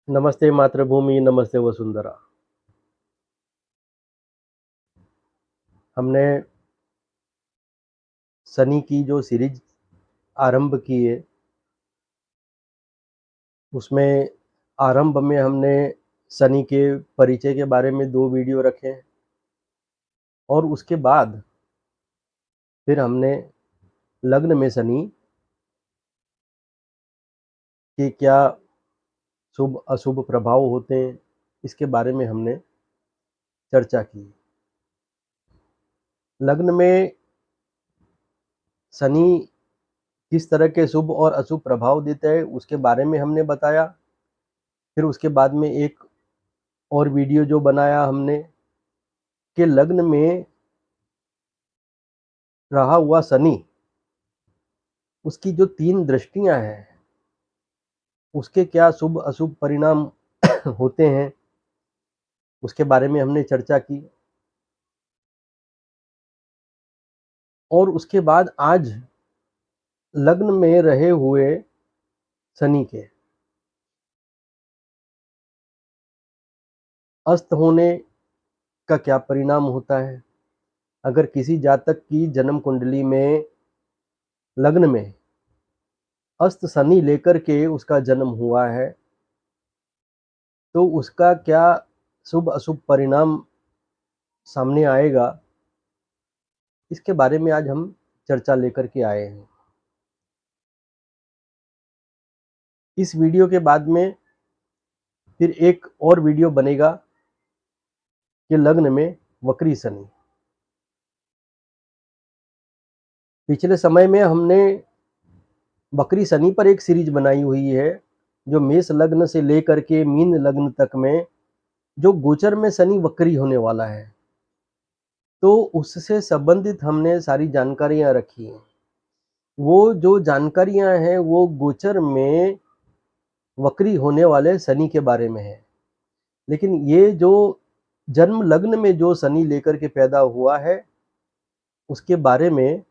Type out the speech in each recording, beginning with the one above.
नमस्ते मातृभूमि, नमस्ते वसुंधरा। हमने शनि की जो सीरीज आरंभ की है, उसमें आरंभ में हमने शनि के परिचय के बारे में 2 वीडियो रखे हैं और उसके बाद फिर हमने लग्न में शनि के क्या शुभ-अशुभ प्रभाव होते हैं, इसके बारे में हमने चर्चा की। लग्न में शनि किस तरह के शुभ और अशुभ प्रभाव देता है, उसके बारे में हमने बताया। फिर उसके बाद में एक और वीडियो जो बनाया हमने कि लग्न में रहा हुआ शनि, उसकी जो 3 दृष्टियां हैं, उसके क्या शुभ अशुभ परिणाम होते हैं, उसके बारे में हमने चर्चा की। और उसके बाद आज लग्न में रहे हुए शनि के अस्त होने का क्या परिणाम होता है। अगर किसी जातक की जन्म कुंडली में लग्न में अस्त शनि लेकर के उसका जन्म हुआ है, तो उसका क्या शुभ अशुभ परिणाम सामने आएगा, इसके बारे में आज हम चर्चा लेकर के आए हैं। इस वीडियो के बाद में फिर एक और वीडियो बनेगा कि लग्न में वक्री शनि। पिछले समय में हमने वक्री शनि पर एक सीरीज बनाई हुई है, जो मेष लग्न से लेकर के मीन लग्न तक में जो गोचर में शनि वक्री होने वाला है, तो उससे संबंधित हमने सारी जानकारियां रखी हैं। वो जो जानकारियां हैं वो गोचर में वक्री होने वाले शनि के बारे में है। लेकिन ये जो जन्म लग्न में जो शनि लेकर के पैदा हुआ है, उसके बारे में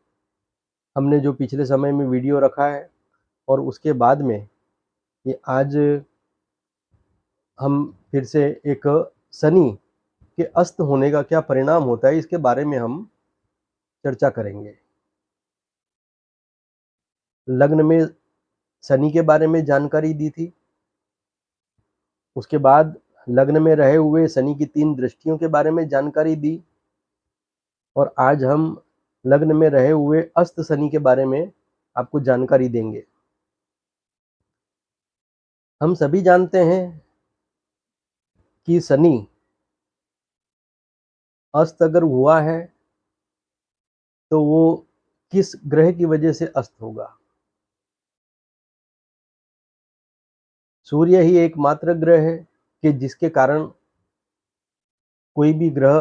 हमने जो पिछले समय में वीडियो रखा है, और उसके बाद में ये आज हम फिर से एक शनि के अस्त होने का क्या परिणाम होता है, इसके बारे में हम चर्चा करेंगे। लग्न में शनि के बारे में जानकारी दी थी, उसके बाद लग्न में रहे हुए शनि की 3 दृष्टियों के बारे में जानकारी दी, और आज हम लग्न में रहे हुए अस्त शनि के बारे में आपको जानकारी देंगे। हम सभी जानते हैं कि शनि अस्त अगर हुआ है तो वो किस ग्रह की वजह से अस्त होगा। सूर्य ही एकमात्र ग्रह है कि जिसके कारण कोई भी ग्रह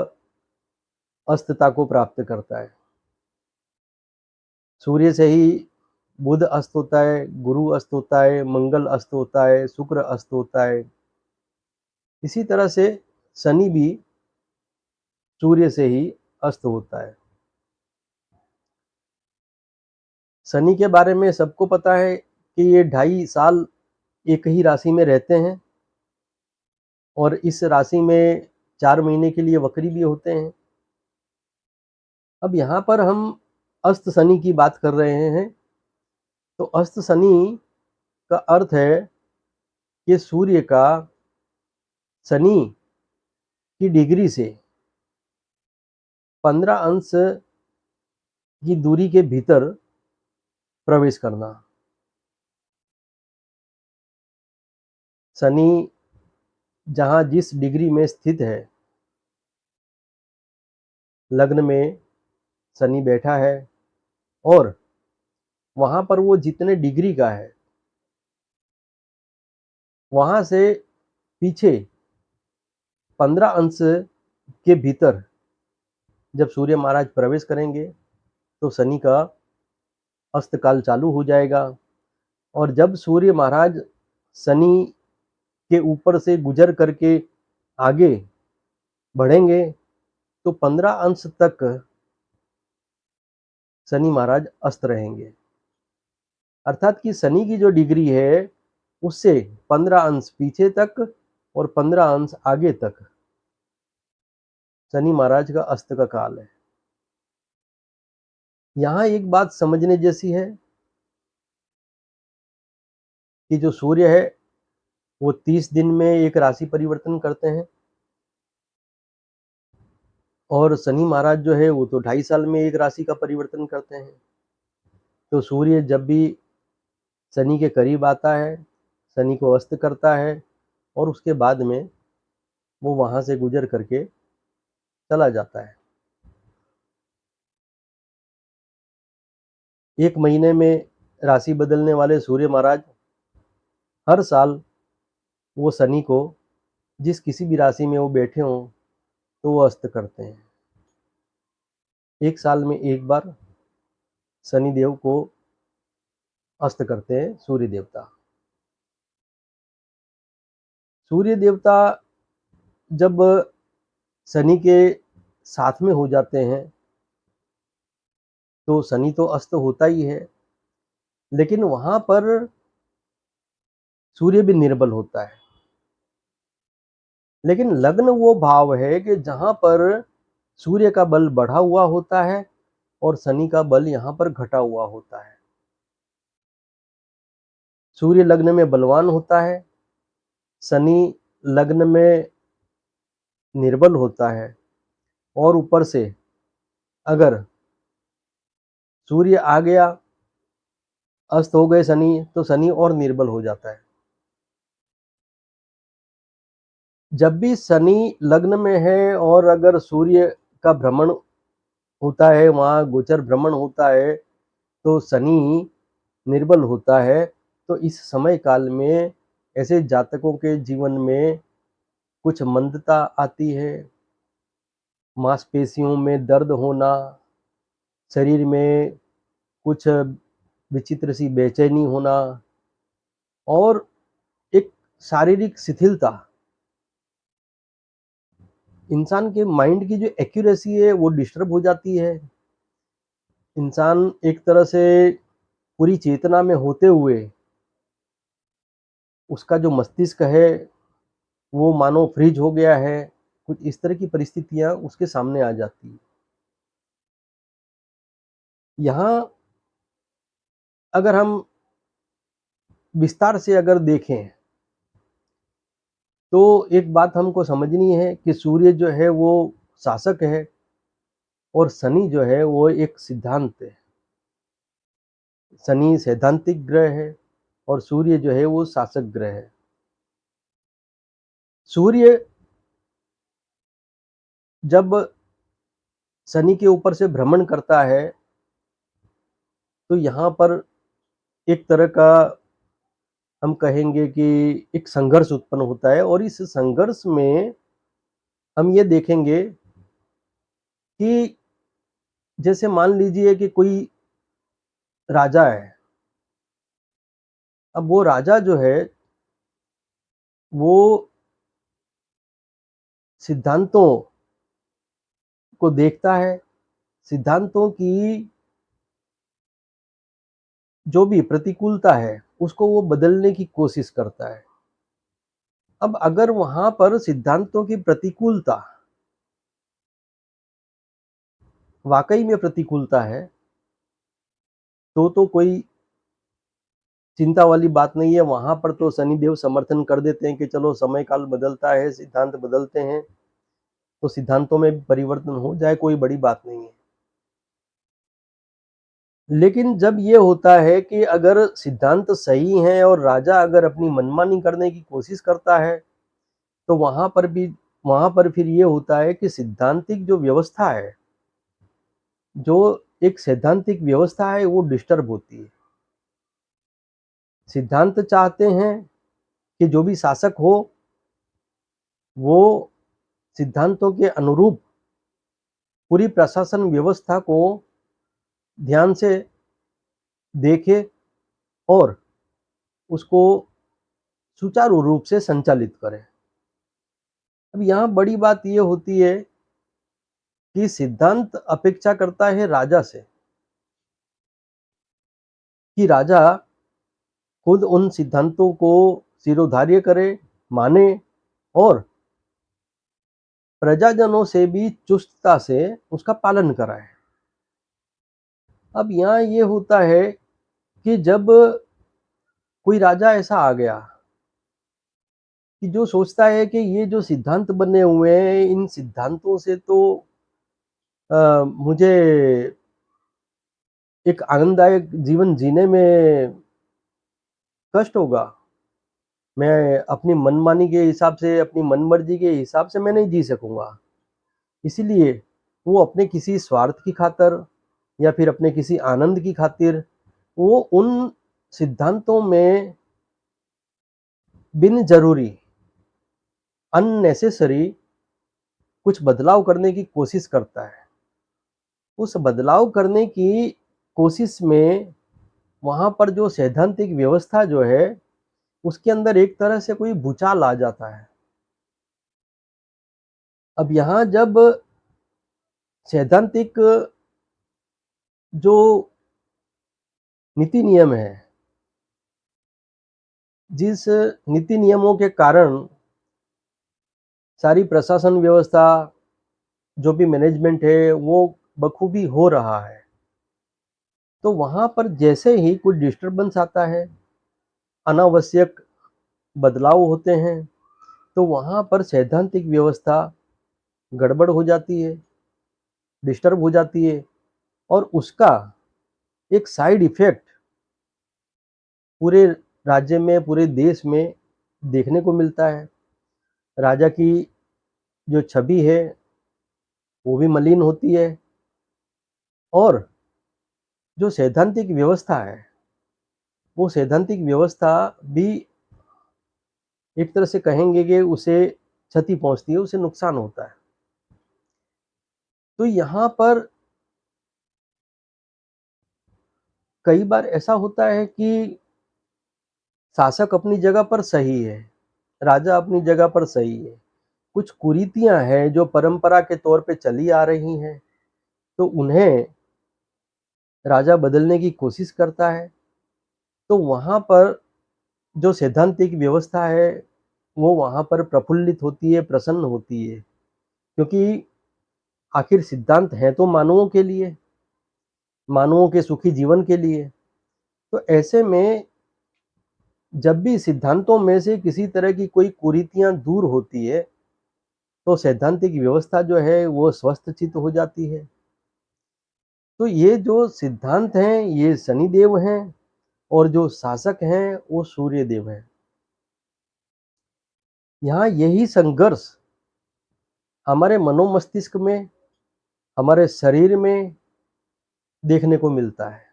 अस्तता को प्राप्त करता है। सूर्य से ही बुध अस्त होता है, गुरु अस्त होता है, मंगल अस्त होता है, शुक्र अस्त होता है। इसी तरह से शनि भी सूर्य से ही अस्त होता है। शनि के बारे में सबको पता है कि ये 2.5 साल एक ही राशि में रहते हैं, और इस राशि में 4 महीने के लिए वक्री भी होते हैं। अब यहाँ पर हम अस्त शनि की बात कर रहे हैं, तो अस्त शनि का अर्थ है कि सूर्य का शनि की डिग्री से 15 अंश की दूरी के भीतर प्रवेश करना। शनि जहाँ जिस डिग्री में स्थित है, लग्न में शनि बैठा है, और वहाँ पर वो जितने डिग्री का है, वहाँ से पीछे 15 अंश के भीतर जब सूर्य महाराज प्रवेश करेंगे, तो शनि का अस्तकाल चालू हो जाएगा। और जब सूर्य महाराज शनि के ऊपर से गुजर करके आगे बढ़ेंगे, तो 15 अंश तक शनि महाराज अस्त रहेंगे। अर्थात कि शनि की जो डिग्री है उससे 15 अंश पीछे तक और 15 अंश आगे तक शनि महाराज का अस्त का काल है। यहाँ एक बात समझने जैसी है कि जो सूर्य है वो 30 दिन में एक राशि परिवर्तन करते हैं और शनि महाराज जो है वो तो 2.5 साल में एक राशि का परिवर्तन करते हैं। तो सूर्य जब भी शनि के करीब आता है, शनि को अस्त करता है और उसके बाद में वो वहाँ से गुजर करके चला जाता है। 1 महीने में राशि बदलने वाले सूर्य महाराज हर साल वो शनि को जिस किसी भी राशि में वो बैठे हों तो वो अस्त करते हैं। 1 साल में एक बार शनि देव को अस्त करते हैं सूर्य देवता। सूर्य देवता जब शनि के साथ में हो जाते हैं तो शनि तो अस्त होता ही है, लेकिन वहाँ पर सूर्य भी निर्बल होता है। लेकिन लग्न वो भाव है कि जहाँ पर सूर्य का बल बढ़ा हुआ होता है और शनि का बल यहाँ पर घटा हुआ होता है। सूर्य लग्न में बलवान होता है, शनि लग्न में निर्बल होता है और ऊपर से अगर सूर्य आ गया, अस्त हो गए शनि, तो शनि और निर्बल हो जाता है। जब भी शनि लग्न में है और अगर सूर्य का भ्रमण होता है, वहाँ गोचर भ्रमण होता है, तो शनि निर्बल होता है। तो इस समय काल में ऐसे जातकों के जीवन में कुछ मंदता आती है, मांसपेशियों में दर्द होना, शरीर में कुछ विचित्र सी बेचैनी होना और एक शारीरिक शिथिलता। इंसान के माइंड की जो एक्यूरेसी है वो डिस्टर्ब हो जाती है। इंसान एक तरह से पूरी चेतना में होते हुए उसका जो मस्तिष्क है वो मानो फ्रीज हो गया है। कुछ इस तरह की परिस्थितियां उसके सामने आ जाती है। यहाँ अगर हम विस्तार से अगर देखें तो एक बात हमको समझनी है कि सूर्य जो है वो शासक है और शनि जो है वो एक सिद्धांत है। शनि सैद्धांतिक ग्रह है और सूर्य जो है वो शासक ग्रह है। सूर्य जब शनि के ऊपर से भ्रमण करता है तो यहाँ पर एक तरह का हम कहेंगे कि एक संघर्ष उत्पन्न होता है और इस संघर्ष में हम ये देखेंगे कि जैसे मान लीजिए कि कोई राजा है। अब वो राजा जो है वो सिद्धांतों को देखता है, सिद्धांतों की जो भी प्रतिकूलता है उसको वो बदलने की कोशिश करता है। अब अगर वहां पर सिद्धांतों की प्रतिकूलता वाकई में प्रतिकूलता है तो कोई चिंता वाली बात नहीं है। वहां पर तो शनिदेव समर्थन कर देते हैं कि चलो समय काल बदलता है, सिद्धांत बदलते हैं, तो सिद्धांतों में परिवर्तन हो जाए, कोई बड़ी बात नहीं है। लेकिन जब ये होता है कि अगर सिद्धांत सही है और राजा अगर अपनी मनमानी करने की कोशिश करता है तो वहां पर फिर ये होता है कि सिद्धांतिक जो व्यवस्था है, जो एक सैद्धांतिक व्यवस्था है, वो डिस्टर्ब होती है। सिद्धांत चाहते हैं कि जो भी शासक हो वो सिद्धांतों के अनुरूप पूरी प्रशासन व्यवस्था को ध्यान से देखे और उसको सुचारू रूप से संचालित करे। अब यहाँ बड़ी बात ये होती है कि सिद्धांत अपेक्षा करता है राजा से कि राजा खुद उन सिद्धांतों को शिरोधार्य करे, माने और प्रजाजनों से भी चुस्तता से उसका पालन कराए। अब यहाँ ये होता है कि जब कोई राजा ऐसा आ गया कि जो सोचता है कि ये जो सिद्धांत बने हुए हैं, इन सिद्धांतों से तो मुझे एक आनंददायक जीवन जीने में कष्ट होगा। मैं अपनी मनमानी के हिसाब से, अपनी मनमर्जी के हिसाब से मैं नहीं जी सकूँगा। इसीलिए वो अपने किसी स्वार्थ की खातिर या फिर अपने किसी आनंद की खातिर वो उन सिद्धांतों में बिन ज़रूरी, अननेसेसरी कुछ बदलाव करने की कोशिश करता है। उस बदलाव करने की कोशिश में वहाँ पर जो सैद्धांतिक व्यवस्था जो है, उसके अंदर एक तरह से कोई भूचाल आ जाता है। अब यहाँ जब सैद्धांतिक जो नीति नियम है, जिस नीति नियमों के कारण सारी प्रशासन व्यवस्था, जो भी मैनेजमेंट है, वो बखूबी हो रहा है, तो वहाँ पर जैसे ही कुछ डिस्टर्बेंस आता है, अनावश्यक बदलाव होते हैं, तो वहाँ पर सैद्धांतिक व्यवस्था गड़बड़ हो जाती है, डिस्टर्ब हो जाती है और उसका एक साइड इफ़ेक्ट पूरे राज्य में, पूरे देश में देखने को मिलता है। राजा की जो छवि है, वो भी मलिन होती है और जो सैद्धांतिक व्यवस्था है, वो सैद्धांतिक व्यवस्था भी एक तरह से कहेंगे कि उसे क्षति पहुँचती है, उसे नुकसान होता है। तो यहाँ पर कई बार ऐसा होता है कि शासक अपनी जगह पर सही है, राजा अपनी जगह पर सही है। कुछ कुरीतियाँ हैं जो परंपरा के तौर पे चली आ रही हैं, तो उन्हें राजा बदलने की कोशिश करता है। तो वहाँ पर जो सैद्धांतिक व्यवस्था है, वो वहाँ पर प्रफुल्लित होती है, प्रसन्न होती है। क्योंकि आखिर सिद्धांत हैं तो मानवों के लिए, मानवों के सुखी जीवन के लिए। तो ऐसे में जब भी सिद्धांतों में से किसी तरह की कोई कुरीतियाँ दूर होती है, तो सैद्धांतिक व्यवस्था जो है वो स्वस्थ चित्त हो जाती है। तो ये जो सिद्धांत हैं, ये शनिदेव हैं और जो शासक हैं, वो सूर्यदेव हैं। यहाँ यही संघर्ष हमारे मनोमस्तिष्क में, हमारे शरीर में देखने को मिलता है।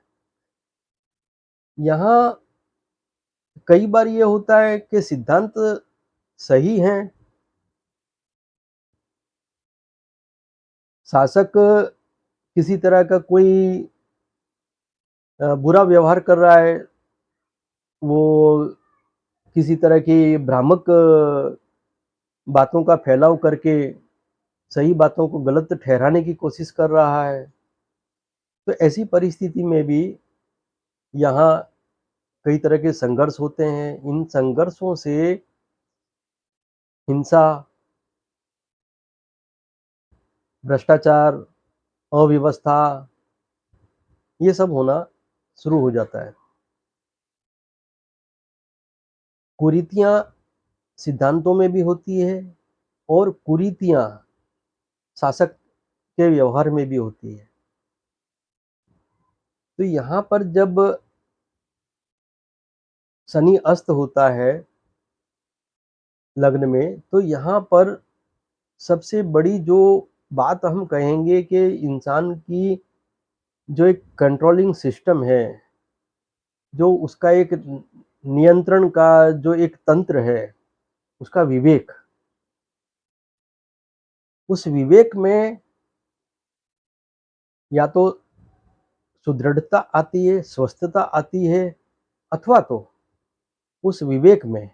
यहाँ कई बार ये होता है कि सिद्धांत सही हैं, शासक किसी तरह का कोई बुरा व्यवहार कर रहा है, वो किसी तरह की भ्रामक बातों का फैलाव करके सही बातों को गलत ठहराने की कोशिश कर रहा है। तो ऐसी परिस्थिति में भी यहाँ कई तरह के संघर्ष होते हैं। इन संघर्षों से हिंसा, भ्रष्टाचार, अव्यवस्था ये सब होना शुरू हो जाता है। कुरीतियाँ सिद्धांतों में भी होती है और कुरीतियाँ शासक के व्यवहार में भी होती है। तो यहाँ पर जब शनि अस्त होता है लग्न में, तो यहाँ पर सबसे बड़ी जो बात हम कहेंगे कि इंसान की जो एक कंट्रोलिंग सिस्टम है, जो उसका एक नियंत्रण का जो एक तंत्र है, उसका विवेक, उस विवेक में या तो सुदृढ़ता आती है, स्वस्थता आती है अथवा तो उस विवेक में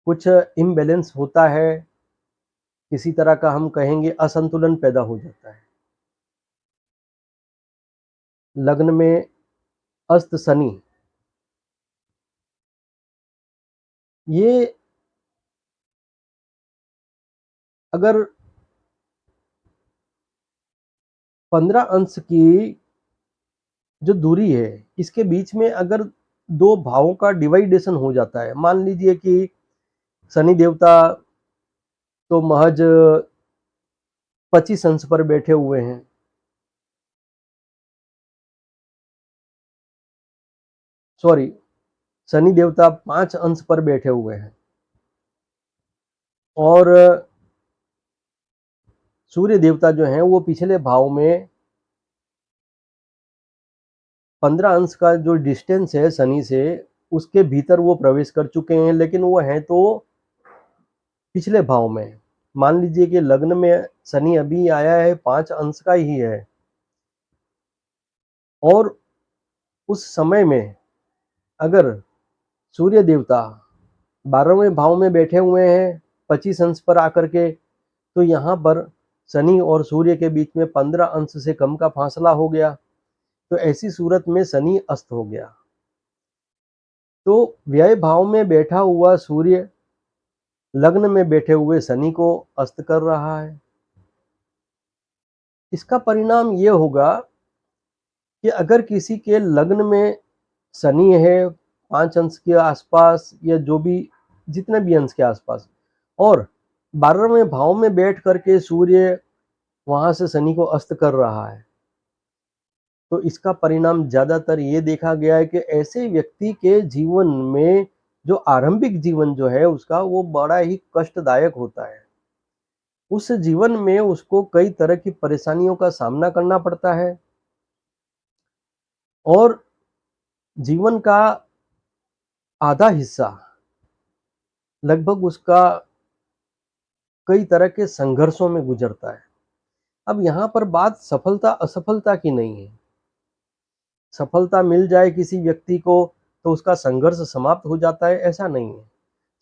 कुछ इम्बैलेंस होता है, किसी तरह का हम कहेंगे असंतुलन पैदा हो जाता है। लग्न में अस्त शनि ये अगर 15 अंश की जो दूरी है, इसके बीच में अगर 2 भावों का डिवाइडेशन हो जाता है, मान लीजिए कि शनि देवता तो महज 25 अंश पर बैठे हुए हैं, सॉरी, शनि देवता 5 अंश पर बैठे हुए हैं और सूर्य देवता जो हैं वो पिछले भाव में 15 अंश का जो डिस्टेंस है शनि से, उसके भीतर वो प्रवेश कर चुके हैं, लेकिन वो हैं तो पिछले भाव में। मान लीजिए कि लग्न में शनि अभी आया है 5 अंश का ही है और उस समय में अगर सूर्य देवता 12वें भाव में बैठे हुए हैं 25 अंश पर आकर के, तो यहाँ पर शनि और सूर्य के बीच में 15 अंश से कम का फासला हो गया। तो ऐसी सूरत में शनि अस्त हो गया। तो व्यय भाव में बैठा हुआ सूर्य लग्न में बैठे हुए शनि को अस्त कर रहा है। इसका परिणाम ये होगा कि अगर किसी के लग्न में शनि है 5 अंश के आसपास या जो भी जितने भी अंश के आसपास और 12वें भाव में बैठ करके सूर्य वहां से शनि को अस्त कर रहा है, तो इसका परिणाम ज्यादातर ये देखा गया है कि ऐसे व्यक्ति के जीवन में जो आरंभिक जीवन जो है उसका वो बड़ा ही कष्टदायक होता है। उस जीवन में उसको कई तरह की परेशानियों का सामना करना पड़ता है और जीवन का आधा हिस्सा लगभग उसका कई तरह के संघर्षों में गुजरता है। अब यहाँ पर बात सफलता असफलता की नहीं है। सफलता मिल जाए किसी व्यक्ति को तो उसका संघर्ष समाप्त हो जाता है, ऐसा नहीं है।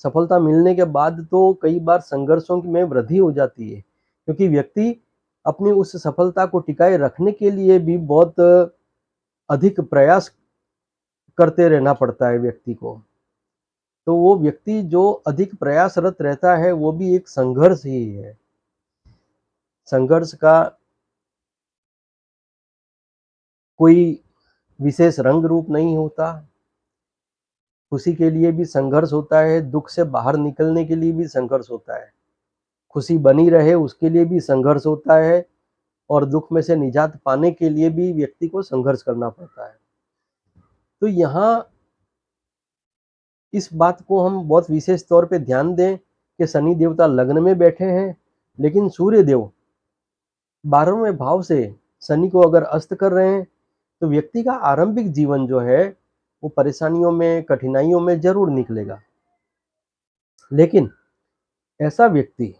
सफलता मिलने के बाद तो कई बार संघर्षों में वृद्धि हो जाती है, क्योंकि व्यक्ति अपनी उस सफलता को टिकाए रखने के लिए भी बहुत अधिक प्रयास करते रहना पड़ता है व्यक्ति को। तो वो व्यक्ति जो अधिक प्रयासरत रहता है वो भी एक संघर्ष ही है। संघर्ष का कोई विशेष रंग रूप नहीं होता। खुशी के लिए भी संघर्ष होता है, दुख से बाहर निकलने के लिए भी संघर्ष होता है, खुशी बनी रहे उसके लिए भी संघर्ष होता है और दुख में से निजात पाने के लिए भी व्यक्ति को संघर्ष करना पड़ता है। तो यहाँ इस बात को हम बहुत विशेष तौर पे ध्यान दें कि शनि देवता लग्न में बैठे हैं, लेकिन सूर्य देव 12वें भाव से शनि को अगर अस्त कर रहे हैं तो व्यक्ति का आरंभिक जीवन जो है वो परेशानियों में कठिनाइयों में जरूर निकलेगा, लेकिन ऐसा व्यक्ति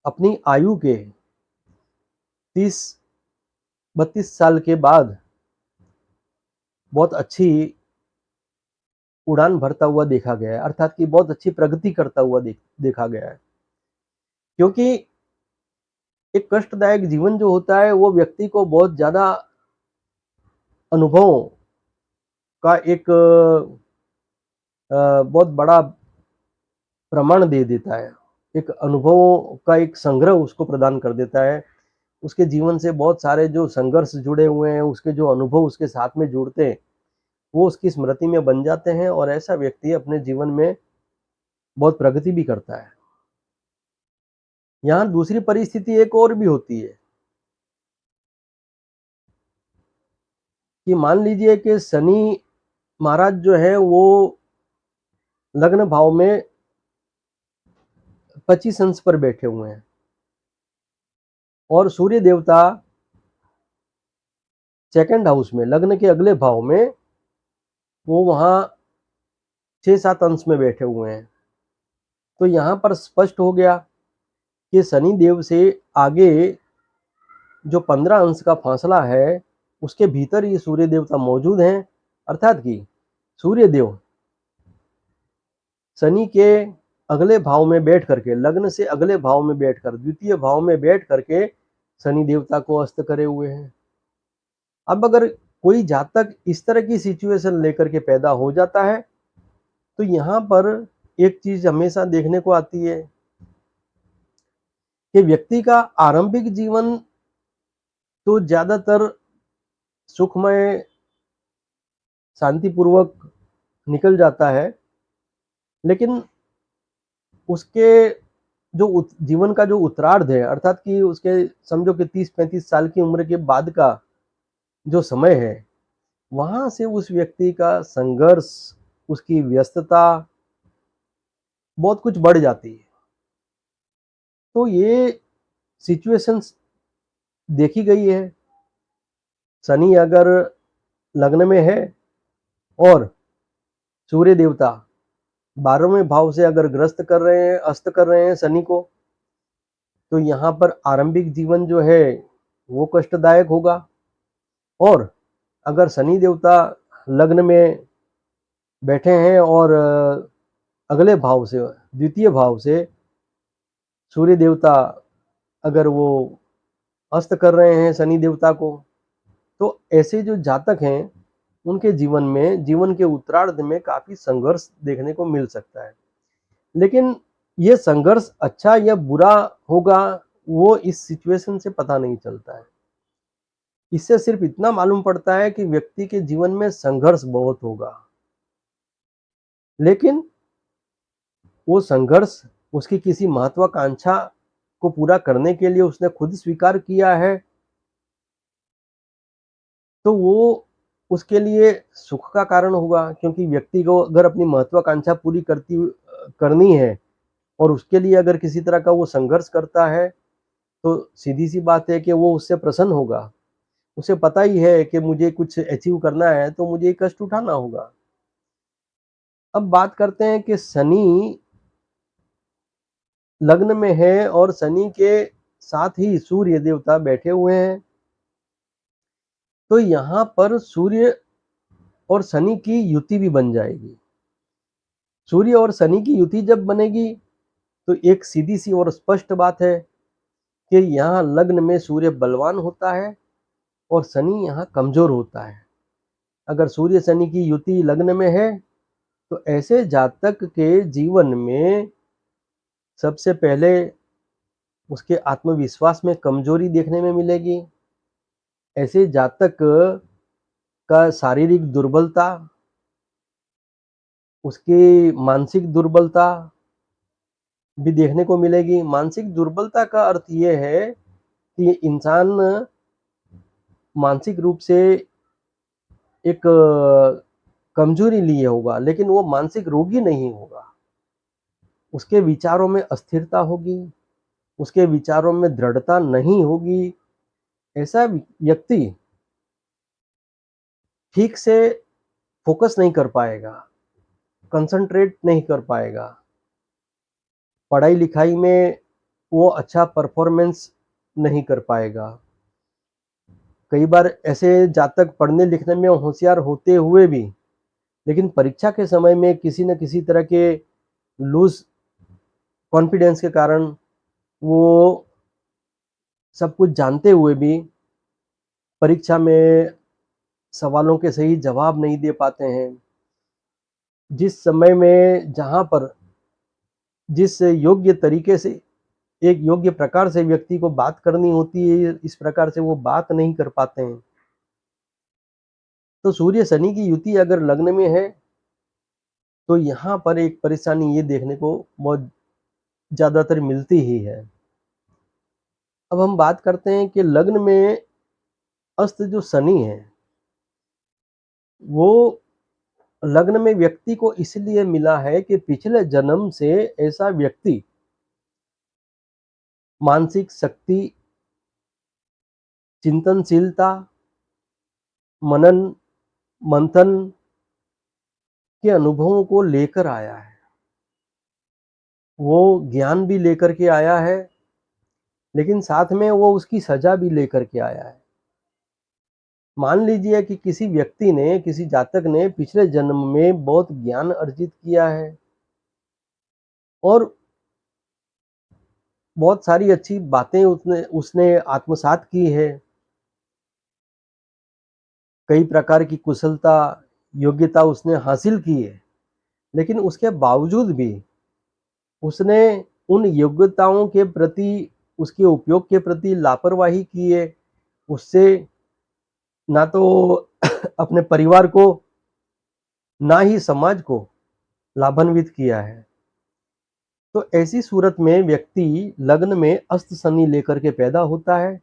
अपनी आयु के 30-32 साल के बाद बहुत अच्छी उड़ान भरता हुआ देखा गया है, अर्थात कि बहुत अच्छी प्रगति करता हुआ देखा गया है। क्योंकि एक कष्टदायक जीवन जो होता है वो व्यक्ति को बहुत ज्यादा अनुभवों का एक बहुत बड़ा प्रमाण दे देता है, एक अनुभवों का एक संग्रह उसको प्रदान कर देता है। उसके जीवन से बहुत सारे जो संघर्ष जुड़े हुए हैं, उसके जो अनुभव उसके साथ में जुड़ते हैं, वो उसकी स्मृति में बन जाते हैं और ऐसा व्यक्ति अपने जीवन में बहुत प्रगति भी करता है। यहाँ दूसरी परिस्थिति एक और भी होती है कि मान लीजिए कि शनि महाराज जो है वो लग्न भाव में 25 अंश पर बैठे हुए हैं और सूर्य देवता सेकंड हाउस में लग्न के अगले भाव में वो वहां 6-7 अंश में बैठे हुए हैं। तो यहाँ पर स्पष्ट हो गया कि शनि देव से आगे जो 15 अंश का फासला है उसके भीतर ये सूर्य देवता मौजूद हैं, अर्थात कि सूर्य देव शनि के अगले भाव में बैठ करके, लग्न से अगले भाव में बैठकर, द्वितीय भाव में बैठ करके शनि देवता को अस्त करे हुए हैं। अब अगर कोई जातक इस तरह की सिचुएशन लेकर के पैदा हो जाता है तो यहाँ पर एक चीज हमेशा देखने को आती है कि व्यक्ति का आरंभिक जीवन तो ज्यादातर सुखमय, शांतिपूर्वक निकल जाता है, लेकिन उसके जो जीवन का जो उत्तरार्ध है, अर्थात कि उसके समझो कि 30-35 साल की उम्र के बाद का जो समय है, वहां से उस व्यक्ति का संघर्ष, उसकी व्यस्तता बहुत कुछ बढ़ जाती है। तो ये सिचुएशंस देखी गई है। शनि अगर लग्न में है और सूर्य देवता 12वें भाव से अगर ग्रस्त कर रहे हैं, अस्त कर रहे हैं शनि को, तो यहाँ पर आरंभिक जीवन जो है वो कष्टदायक होगा। और अगर शनि देवता लग्न में बैठे हैं और अगले भाव से, द्वितीय भाव से सूर्य देवता अगर वो अस्त कर रहे हैं शनि देवता को, तो ऐसे जो जातक हैं उनके जीवन में, जीवन के उत्तरार्ध में काफी संघर्ष देखने को मिल सकता है। लेकिन ये संघर्ष अच्छा या बुरा होगा, वो इस सिचुएशन से पता नहीं चलता है। इससे सिर्फ इतना मालूम पड़ता है कि व्यक्ति के जीवन में संघर्ष बहुत होगा, लेकिन वो संघर्ष उसकी किसी महत्वाकांक्षा को पूरा करने के लिए उसने खुद स्वीकार किया है, तो वो उसके लिए सुख का कारण होगा। क्योंकि व्यक्ति को अगर अपनी महत्वाकांक्षा पूरी करनी है और उसके लिए अगर किसी तरह का वो संघर्ष करता है, तो सीधी सी बात है कि वो उससे प्रसन्न होगा। उसे पता ही है कि मुझे कुछ अचीव करना है तो मुझे कष्ट उठाना होगा। अब बात करते हैं कि शनि लग्न में है और शनि के साथ ही सूर्य देवता बैठे हुए हैं, तो यहाँ पर सूर्य और शनि की युति भी बन जाएगी। सूर्य और शनि की युति जब बनेगी तो एक सीधी सी और स्पष्ट बात है कि यहाँ लग्न में सूर्य बलवान होता है और शनि यहाँ कमजोर होता है। अगर सूर्य शनि की युति लग्न में है तो ऐसे जातक के जीवन में सबसे पहले उसके आत्मविश्वास में कमजोरी देखने में मिलेगी। ऐसे जातक का शारीरिक दुर्बलता, उसकी मानसिक दुर्बलता भी देखने को मिलेगी। मानसिक दुर्बलता का अर्थ ये है कि इंसान मानसिक रूप से एक कमजोरी लिए होगा, लेकिन वो मानसिक रोगी नहीं होगा। उसके विचारों में अस्थिरता होगी, उसके विचारों में दृढ़ता नहीं होगी। ऐसा व्यक्ति ठीक से फोकस नहीं कर पाएगा, कंसंट्रेट नहीं कर पाएगा, पढ़ाई लिखाई में वो अच्छा परफॉर्मेंस नहीं कर पाएगा। कई बार ऐसे जातक पढ़ने लिखने में होशियार होते हुए भी, लेकिन परीक्षा के समय में किसी न किसी तरह के लूज कॉन्फिडेंस के कारण वो सब कुछ जानते हुए भी परीक्षा में सवालों के सही जवाब नहीं दे पाते हैं। जिस समय में, जहाँ पर जिस योग्य तरीके से, एक योग्य प्रकार से व्यक्ति को बात करनी होती है, इस प्रकार से वो बात नहीं कर पाते हैं। तो सूर्य शनि की युति अगर लग्न में है तो यहाँ पर एक परेशानी ये देखने को बहुत ज्यादातर मिलती ही है। अब हम बात करते हैं कि लग्न में अस्त जो शनि है, वो लग्न में व्यक्ति को इसलिए मिला है कि पिछले जन्म से ऐसा व्यक्ति मानसिक शक्ति, चिंतनशीलता, मनन मंथन के अनुभवों को लेकर आया है। वो ज्ञान भी लेकर के आया है, लेकिन साथ में वो उसकी सजा भी लेकर के आया है। मान लीजिए कि किसी व्यक्ति ने, किसी जातक ने पिछले जन्म में बहुत ज्ञान अर्जित किया है और बहुत सारी अच्छी बातें उसने उसने आत्मसात की है, कई प्रकार की कुशलता, योग्यता उसने हासिल की है, लेकिन उसके बावजूद भी उसने उन योग्यताओं के प्रति, उसके उपयोग के प्रति लापरवाही की है, उससे ना तो अपने परिवार को, ना ही समाज को लाभान्वित किया है। तो ऐसी सूरत में व्यक्ति लग्न में अस्त शनि लेकर के पैदा होता है।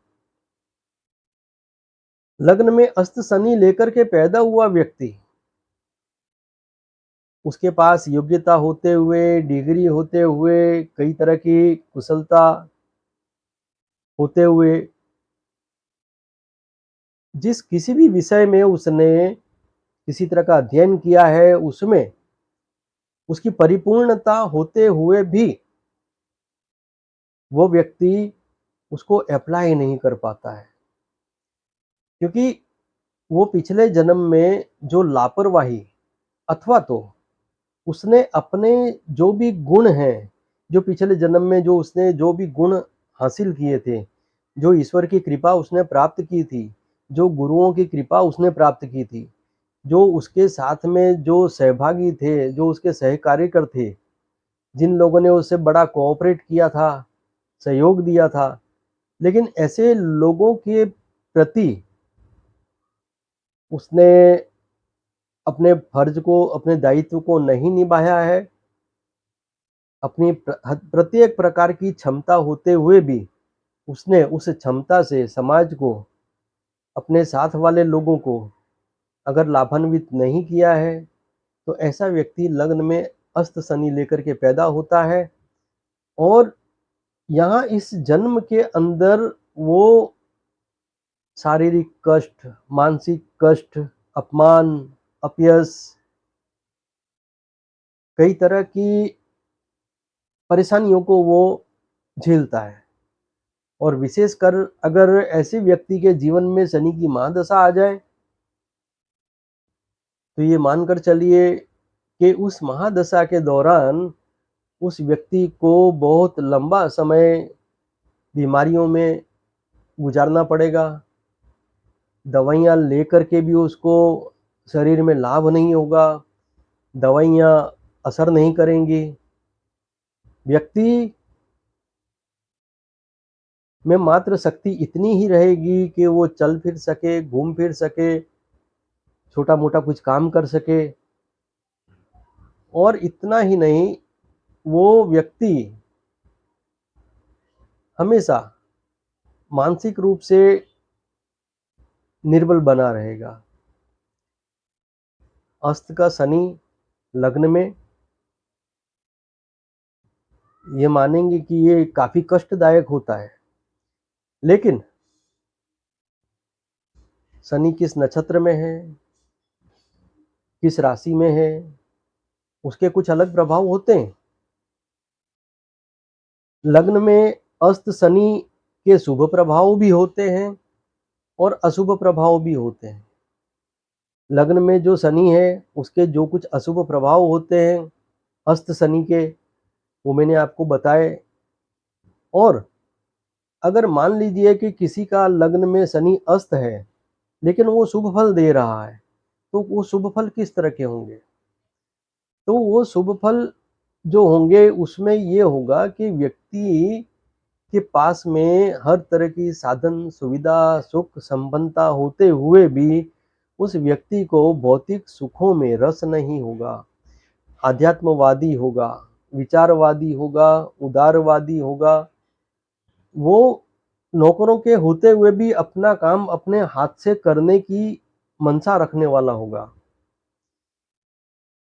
लग्न में अस्त शनि लेकर के पैदा हुआ व्यक्ति, उसके पास योग्यता होते हुए, डिग्री होते हुए, कई तरह की कुशलता होते हुए, जिस किसी भी विषय में उसने किसी तरह का अध्ययन किया है, उसमें उसकी परिपूर्णता होते हुए भी वो व्यक्ति उसको अप्लाई नहीं कर पाता है, क्योंकि वो पिछले जन्म में जो लापरवाही, अथवा तो उसने अपने जो भी गुण हैं, जो पिछले जन्म में जो उसने जो भी गुण हासिल किए थे, जो ईश्वर की कृपा उसने प्राप्त की थी, जो गुरुओं की कृपा उसने प्राप्त की थी, जो उसके साथ में जो सहभागी थे, जो उसके सहकार्यकर थे, जिन लोगों ने उससे बड़ा कोऑपरेट किया था, सहयोग दिया था, लेकिन ऐसे लोगों के प्रति उसने अपने फर्ज को, अपने दायित्व को नहीं निभाया है। अपनी प्रत्येक प्रकार की क्षमता होते हुए भी उसने उस क्षमता से समाज को, अपने साथ वाले लोगों को अगर लाभान्वित नहीं किया है, तो ऐसा व्यक्ति लग्न में अस्त शनि लेकर के पैदा होता है। और यहाँ इस जन्म के अंदर वो शारीरिक कष्ट, मानसिक कष्ट, अपमान, अपयश, कई तरह की परेशानियों को वो झेलता है। और विशेषकर अगर ऐसे व्यक्ति के जीवन में शनि की महादशा आ जाए, तो ये मानकर चलिए कि उस महादशा के दौरान उस व्यक्ति को बहुत लंबा समय बीमारियों में गुजारना पड़ेगा। दवाइयाँ लेकर के भी उसको शरीर में लाभ नहीं होगा, दवाइयाँ असर नहीं करेंगी। व्यक्ति में मात्र शक्ति इतनी ही रहेगी कि वो चल फिर सके, घूम फिर सके, छोटा मोटा कुछ काम कर सके। और इतना ही नहीं, वो व्यक्ति हमेशा मानसिक रूप से निर्बल बना रहेगा। अस्त का शनि लग्न में, ये मानेंगे कि ये काफी कष्टदायक होता है, लेकिन शनि किस नक्षत्र में है, किस राशि में है, उसके कुछ अलग प्रभाव होते हैं। लग्न में अस्त शनि के शुभ प्रभाव भी होते हैं और अशुभ प्रभाव भी होते हैं। लग्न में जो शनि है, उसके जो कुछ अशुभ प्रभाव होते हैं अस्त शनि के, वो मैंने आपको बताए। और अगर मान लीजिए कि किसी का लग्न में शनि अस्त है, लेकिन वो शुभ फल दे रहा है, तो वो शुभ फल किस तरह के होंगे? तो वो शुभ फल जो होंगे, उसमें ये होगा कि व्यक्ति के पास में हर तरह की साधन, सुविधा, सुख, संपन्नता होते हुए भी उस व्यक्ति को भौतिक सुखों में रस नहीं होगा। आध्यात्मवादी होगा, विचारवादी होगा, उदारवादी होगा। वो नौकरों के होते हुए भी अपना काम अपने हाथ से करने की मंशा रखने वाला होगा।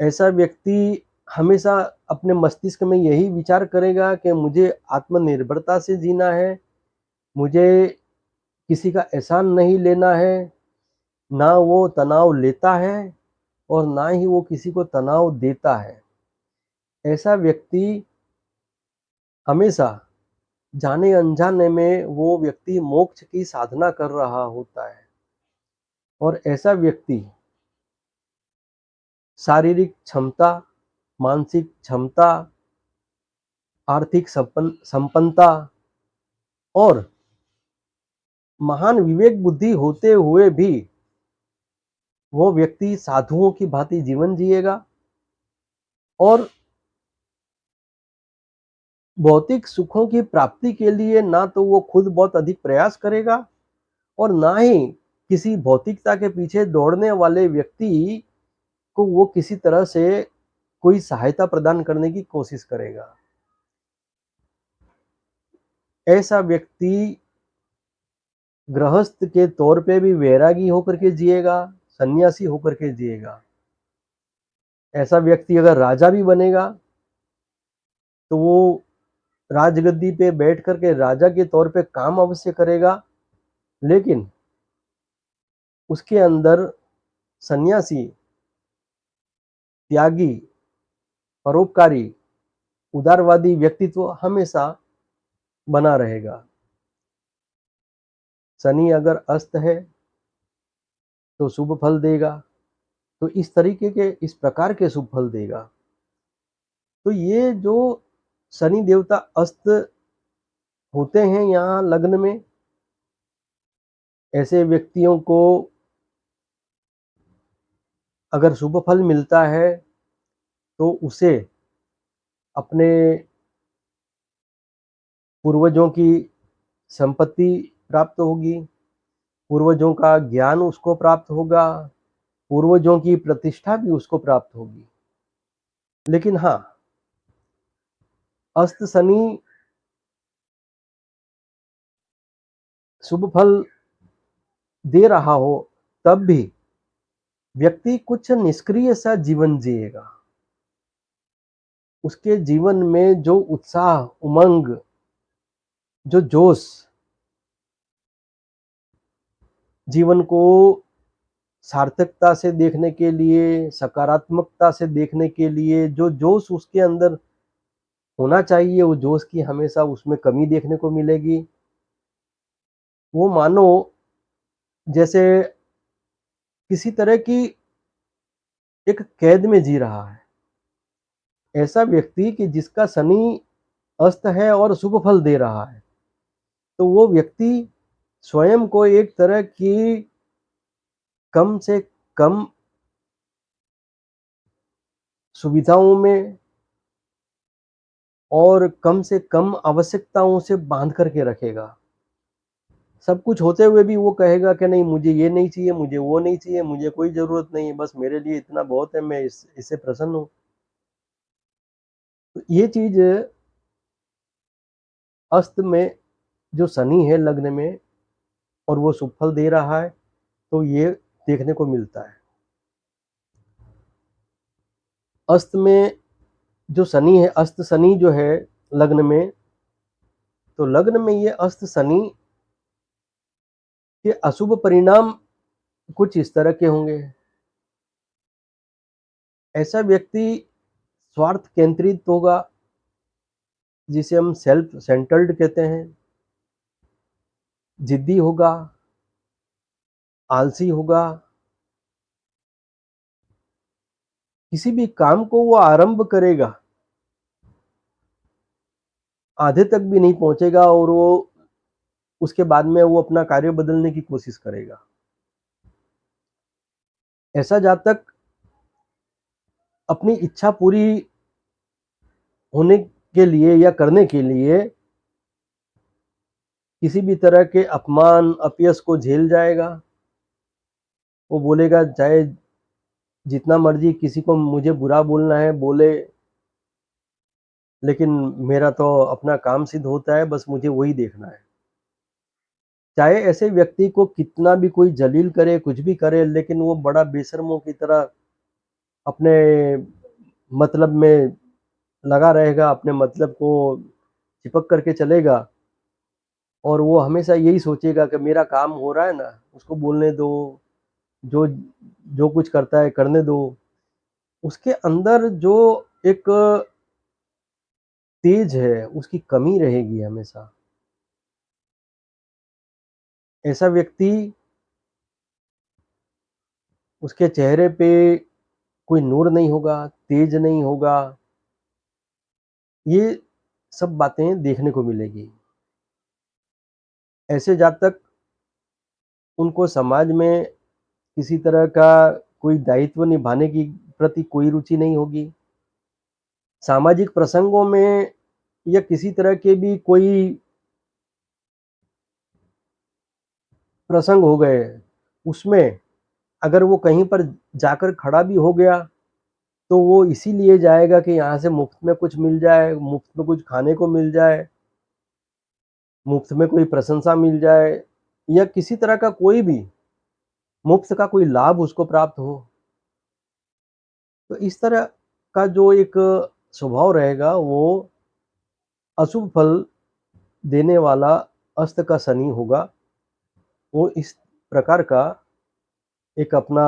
ऐसा व्यक्ति हमेशा अपने मस्तिष्क में यही विचार करेगा कि मुझे आत्मनिर्भरता से जीना है, मुझे किसी का एहसान नहीं लेना है। ना वो तनाव लेता है और ना ही वो किसी को तनाव देता है। ऐसा व्यक्ति हमेशा जाने अनजाने में वो व्यक्ति मोक्ष की साधना कर रहा होता है। और ऐसा व्यक्ति शारीरिक क्षमता, मानसिक क्षमता, आर्थिक संपन्नता और महान विवेक बुद्धि होते हुए भी वो व्यक्ति साधुओं की भांति जीवन जिएगा और भौतिक सुखों की प्राप्ति के लिए ना तो वो खुद बहुत अधिक प्रयास करेगा और ना ही किसी भौतिकता के पीछे दौड़ने वाले व्यक्ति को वो किसी तरह से कोई सहायता प्रदान करने की कोशिश करेगा। ऐसा व्यक्ति गृहस्थ के तौर पे भी वैरागी होकर के जिएगा, सन्यासी होकर के जिएगा। ऐसा व्यक्ति अगर राजा भी बनेगा तो वो राजगद्दी पे बैठ कर के राजा के तौर पे काम अवश्य करेगा, लेकिन उसके अंदर सन्यासी, त्यागी, परोपकारी, उदारवादी व्यक्तित्व हमेशा बना रहेगा। शनि अगर अस्त है तो शुभ फल देगा, तो इस प्रकार के शुभ फल देगा। तो ये जो शनि देवता अस्त होते हैं यहाँ लग्न में, ऐसे व्यक्तियों को अगर शुभ फल मिलता है तो उसे अपने पूर्वजों की संपत्ति प्राप्त होगी, पूर्वजों का ज्ञान उसको प्राप्त होगा, पूर्वजों की प्रतिष्ठा भी उसको प्राप्त होगी। लेकिन हाँ, अस्त शनि शुभ फल दे रहा हो तब भी व्यक्ति कुछ निष्क्रिय सा जीवन जिएगा। उसके जीवन में जो उत्साह, उमंग, जो जोश, जीवन को सार्थकता से देखने के लिए, सकारात्मकता से देखने के लिए जो जोश उसके अंदर होना चाहिए, वो जोश की हमेशा उसमें कमी देखने को मिलेगी। वो मानो जैसे किसी तरह की एक कैद में जी रहा है। ऐसा व्यक्ति कि जिसका शनि अस्त है और शुभ फल दे रहा है, तो वो व्यक्ति स्वयं को एक तरह की कम से कम सुविधाओं में और कम से कम आवश्यकताओं से बांध करके रखेगा। सब कुछ होते हुए भी वो कहेगा कि नहीं, मुझे ये नहीं चाहिए, मुझे वो नहीं चाहिए, मुझे कोई ज़रूरत नहीं है, बस मेरे लिए इतना बहुत है, मैं इससे प्रसन्न हूँ। तो ये चीज़ अस्त में जो शनि है लग्न में और वो शुभ फल दे रहा है, तो ये देखने को मिलता है। अस्त में जो शनि है, अस्त शनि जो है लग्न में, तो लग्न में ये अस्त शनि के अशुभ परिणाम कुछ इस तरह के होंगे। ऐसा व्यक्ति स्वार्थ केंद्रित होगा, जिसे हम सेल्फ सेंटर्ड कहते हैं, जिद्दी होगा, आलसी होगा, किसी भी काम को वो आरंभ करेगा, आधे तक भी नहीं पहुंचेगा और वो उसके बाद में वो अपना कार्य बदलने की कोशिश करेगा। ऐसा जातक अपनी इच्छा पूरी होने के लिए या करने के लिए किसी भी तरह के अपमान, अपयश को झेल जाएगा। वो बोलेगा चाहे जितना मर्जी किसी को मुझे बुरा बोलना है बोले, लेकिन मेरा तो अपना काम सिद्ध होता है, बस मुझे वही देखना है। चाहे ऐसे व्यक्ति को कितना भी कोई जलील करे, कुछ भी करे, लेकिन वो बड़ा बेशर्मों की तरह अपने मतलब में लगा रहेगा, अपने मतलब को चिपक करके चलेगा और वो हमेशा यही सोचेगा कि मेरा काम हो रहा है ना, उसको बोलने दो, जो जो कुछ करता है करने दो। उसके अंदर जो एक तेज है, उसकी कमी रहेगी हमेशा। ऐसा व्यक्ति, उसके चेहरे पे कोई नूर नहीं होगा, तेज नहीं होगा, ये सब बातें देखने को मिलेगी। ऐसे जातक, उनको समाज में किसी तरह का कोई दायित्व निभाने की प्रति कोई रुचि नहीं होगी। सामाजिक प्रसंगों में या किसी तरह के भी कोई प्रसंग हो गए, उसमें अगर वो कहीं पर जाकर खड़ा भी हो गया, तो वो इसीलिए जाएगा कि यहाँ से मुफ्त में कुछ मिल जाए, मुफ्त में कुछ खाने को मिल जाए, मुफ्त में कोई प्रशंसा मिल जाए, या किसी तरह का कोई भी मुफ्त का कोई लाभ उसको प्राप्त हो। तो इस तरह का जो एक स्वभाव रहेगा, वो अशुभ फल देने वाला अस्त का शनि होगा। वो इस प्रकार का एक अपना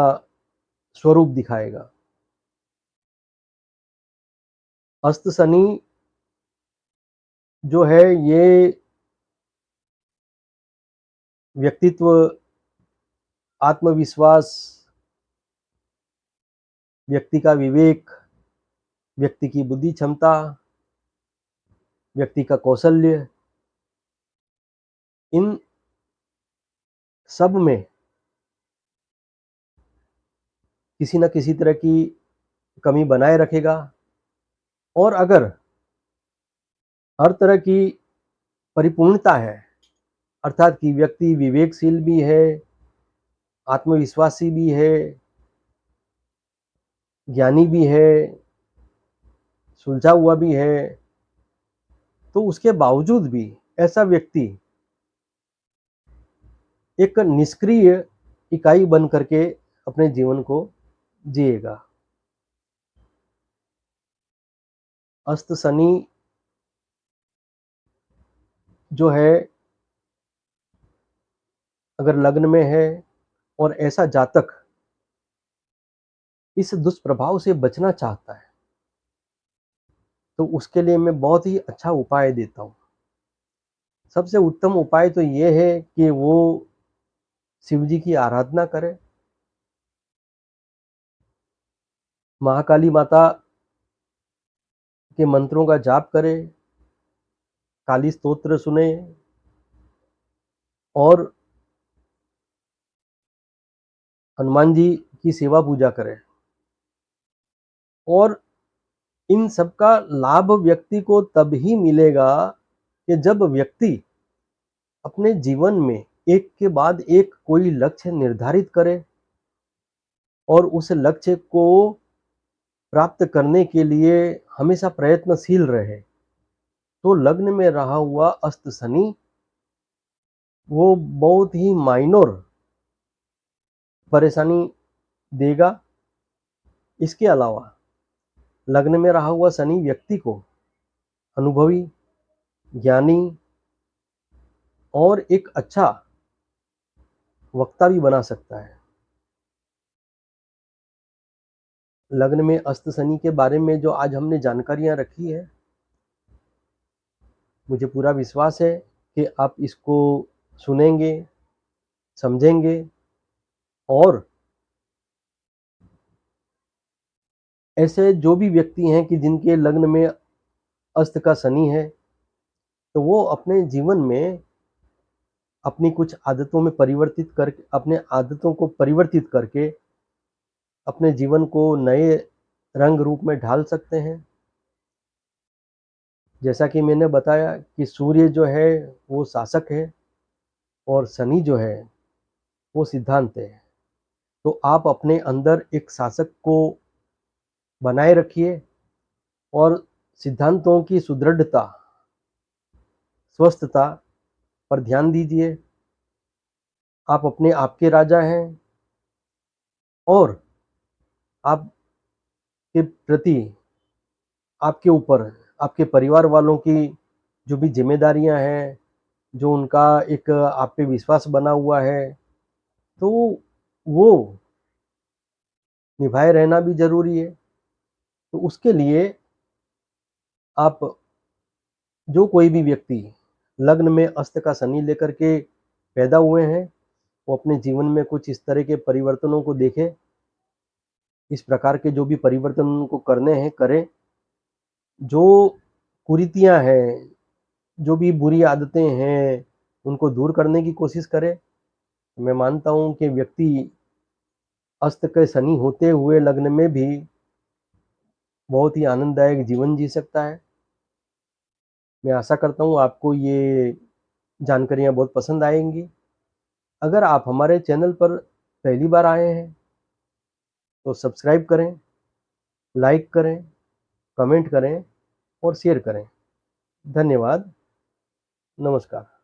स्वरूप दिखाएगा। अस्त शनि जो है, ये व्यक्तित्व, आत्मविश्वास, व्यक्ति का विवेक, व्यक्ति की बुद्धि क्षमता, व्यक्ति का कौशल्य, इन सब में किसी न किसी तरह की कमी बनाए रखेगा। और अगर हर तरह की परिपूर्णता है, अर्थात कि व्यक्ति विवेकशील भी है, आत्मविश्वासी भी है, ज्ञानी भी है, सुलझा हुआ भी है, तो उसके बावजूद भी ऐसा व्यक्ति एक निष्क्रिय इकाई बन करके अपने जीवन को जिएगा। अस्त शनि जो है, अगर लग्न में है और ऐसा जातक इस दुष्प्रभाव से बचना चाहता है, तो उसके लिए मैं बहुत ही अच्छा उपाय देता हूँ। सबसे उत्तम उपाय तो ये है कि वो शिव जी की आराधना करे, महाकाली माता के मंत्रों का जाप करे, काली स्तोत्र सुने, और हनुमान जी की सेवा पूजा करे। और इन सब का लाभ व्यक्ति को तब ही मिलेगा कि जब व्यक्ति अपने जीवन में एक के बाद एक कोई लक्ष्य निर्धारित करे और उस लक्ष्य को प्राप्त करने के लिए हमेशा प्रयत्नशील रहे। तो लग्न में रहा हुआ अस्त शनि वो बहुत ही माइनर परेशानी देगा। इसके अलावा लग्न में रहा हुआ शनि व्यक्ति को अनुभवी, ज्ञानी और एक अच्छा वक्ता भी बना सकता है। लग्न में अस्त शनि के बारे में जो आज हमने जानकारियां रखी है, मुझे पूरा विश्वास है कि आप इसको सुनेंगे, समझेंगे, और ऐसे जो भी व्यक्ति हैं कि जिनके लग्न में अस्त का शनि है, तो वो अपने जीवन में अपनी कुछ आदतों में परिवर्तित करके, अपने आदतों को परिवर्तित करके अपने जीवन को नए रंग रूप में ढाल सकते हैं। जैसा कि मैंने बताया कि सूर्य जो है वो शासक है और शनि जो है वो सिद्धांत है। तो आप अपने अंदर एक शासक को बनाए रखिए और सिद्धांतों की सुदृढ़ता, स्वस्थता पर ध्यान दीजिए। आप अपने आप के राजा हैं, और आपके प्रति, आपके ऊपर, आपके परिवार वालों की जो भी जिम्मेदारियां हैं, जो उनका एक आप पे विश्वास बना हुआ है, तो वो निभाए रहना भी ज़रूरी है। तो उसके लिए आप, जो कोई भी व्यक्ति लग्न में अस्त का शनि लेकर के पैदा हुए हैं, वो अपने जीवन में कुछ इस तरह के परिवर्तनों को देखें। इस प्रकार के जो भी परिवर्तन उनको करने हैं, करें। जो कुरीतियाँ हैं, जो भी बुरी आदतें हैं, उनको दूर करने की कोशिश करें। मैं मानता हूँ कि व्यक्ति अस्त के शनि होते हुए लग्न में भी बहुत ही आनंददायक जीवन जी सकता है। मैं आशा करता हूँ आपको ये जानकारियाँ बहुत पसंद आएँगी। अगर आप हमारे चैनल पर पहली बार आए हैं, तो सब्सक्राइब करें, लाइक करें, कमेंट करें और शेयर करें। धन्यवाद। नमस्कार।